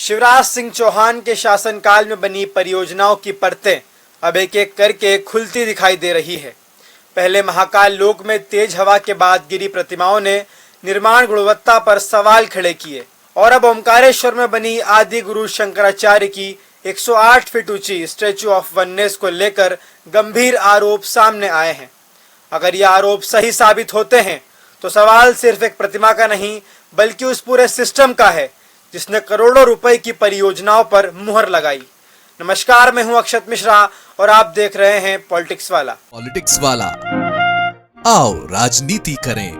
शिवराज सिंह चौहान के शासनकाल में बनी परियोजनाओं की परतें अब एक एक करके खुलती दिखाई दे रही है। पहले महाकाल लोक में तेज हवा के बाद गिरी प्रतिमाओं ने निर्माण गुणवत्ता पर सवाल खड़े किए और अब ओमकारेश्वर में बनी आदि गुरु शंकराचार्य की 108 फीट ऊंची स्टैच्यू ऑफ वननेस को लेकर गंभीर आरोप सामने आए हैं। अगर ये आरोप सही साबित होते हैं तो सवाल सिर्फ एक प्रतिमा का नहीं बल्कि उस पूरे सिस्टम का है जिसने करोड़ों रुपए की परियोजनाओं पर मुहर लगाई। नमस्कार, मैं हूं अक्षत मिश्रा और आप देख रहे हैं पॉलिटिक्स वाला। आओ राजनीति करें।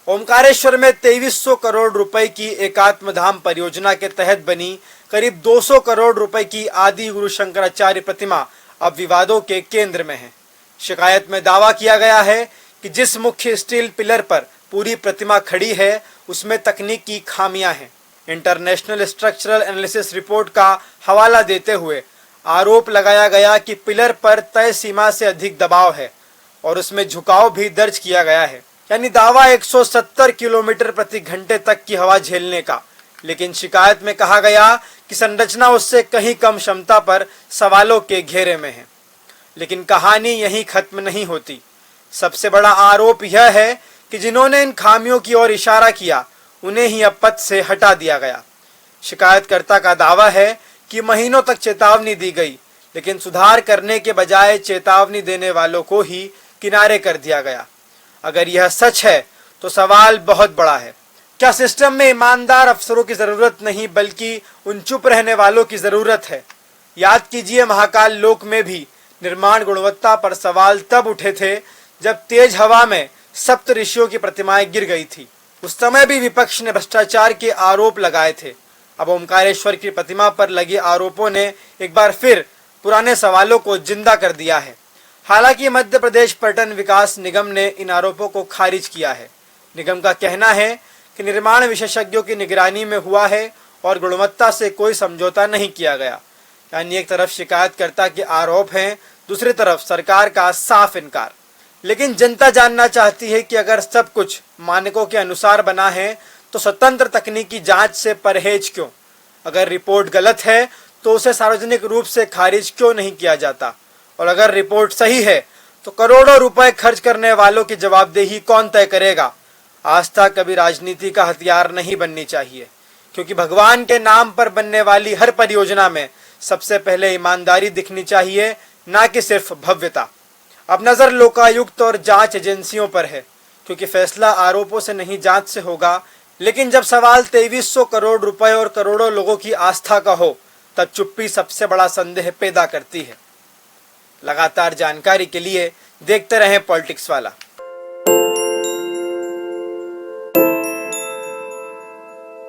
ओमकारेश्वर में 2300 करोड़ रुपए की एकात्म धाम परियोजना के तहत बनी करीब 200 करोड़ रुपए की आदि गुरु शंकराचार्य प्रतिमा अब विवादों के केंद्र में है। शिकायत में दावा किया गया है कि जिस मुख्य स्टील पिलर पर पूरी प्रतिमा खड़ी है उसमें तकनीकी खामियां हैं। इंटरनेशनल स्ट्रक्चरल एनालिसिस रिपोर्ट का हवाला देते हुए आरोप लगाया गया कि पिलर पर तय सीमा से अधिक दबाव है और उसमें झुकाव भी दर्ज किया गया है, यानी दावा 170 किलोमीटर प्रति घंटे तक की हवा झेलने का। लेकिन शिकायत में कहा गया कि संरचना उससे कहीं कम क्षमता पर सवालों के घेरे में है। लेकिन कहानी यहीं खत्म नहीं होती। सबसे बड़ा आरोप यह है कि जिन्होंने इन खामियों की ओर इशारा किया उन्हें ही अब पद से हटा दिया गया। शिकायतकर्ता का दावा है कि महीनों तक चेतावनी दी गई, लेकिन सुधार करने के बजाय चेतावनी देने वालों को ही किनारे कर दिया गया। अगर यह सच है तो सवाल बहुत बड़ा है। क्या सिस्टम में ईमानदार अफसरों की जरूरत नहीं बल्कि उन चुप रहने वालों की जरूरत है? याद कीजिए, महाकाल लोक में भी निर्माण गुणवत्ता पर सवाल तब उठे थे जब तेज हवा में सप्त ऋषियों की प्रतिमाएं गिर गई थी। उस समय भी विपक्ष ने भ्रष्टाचार के आरोप लगाए थे। अब ओमकारेश्वर की प्रतिमा पर लगे आरोपों ने एक बार फिर पुराने सवालों को जिंदा कर दिया है। हालांकि मध्य प्रदेश पर्यटन विकास निगम ने इन आरोपों को खारिज किया है। निगम का कहना है कि निर्माण विशेषज्ञों की निगरानी में हुआ है और गुणवत्ता से कोई समझौता नहीं किया गया। यानी एक तरफ शिकायतकर्ता के आरोप हैं, दूसरी तरफ सरकार का साफ इनकार। लेकिन जनता जानना चाहती है कि अगर सब कुछ मानकों के अनुसार बना है तो स्वतंत्र तकनीकी जांच से परहेज क्यों? अगर रिपोर्ट गलत है तो उसे सार्वजनिक रूप से खारिज क्यों नहीं किया जाता? और अगर रिपोर्ट सही है तो करोड़ों रुपए खर्च करने वालों की जवाबदेही कौन तय करेगा? आस्था कभी राजनीति का हथियार नहीं बननी चाहिए, क्योंकि भगवान के नाम पर बनने वाली हर परियोजना में सबसे पहले ईमानदारी दिखनी चाहिए, ना कि सिर्फ भव्यता। अब नजर लोकायुक्त और जांच एजेंसियों पर है, क्योंकि फैसला आरोपों से नहीं जांच से होगा। लेकिन जब सवाल 2300 करोड़ रुपए और करोड़ों लोगों की आस्था का हो तब चुप्पी सबसे बड़ा संदेह पैदा करती है। लगातार जानकारी के लिए देखते रहें पॉलिटिक्स वाला।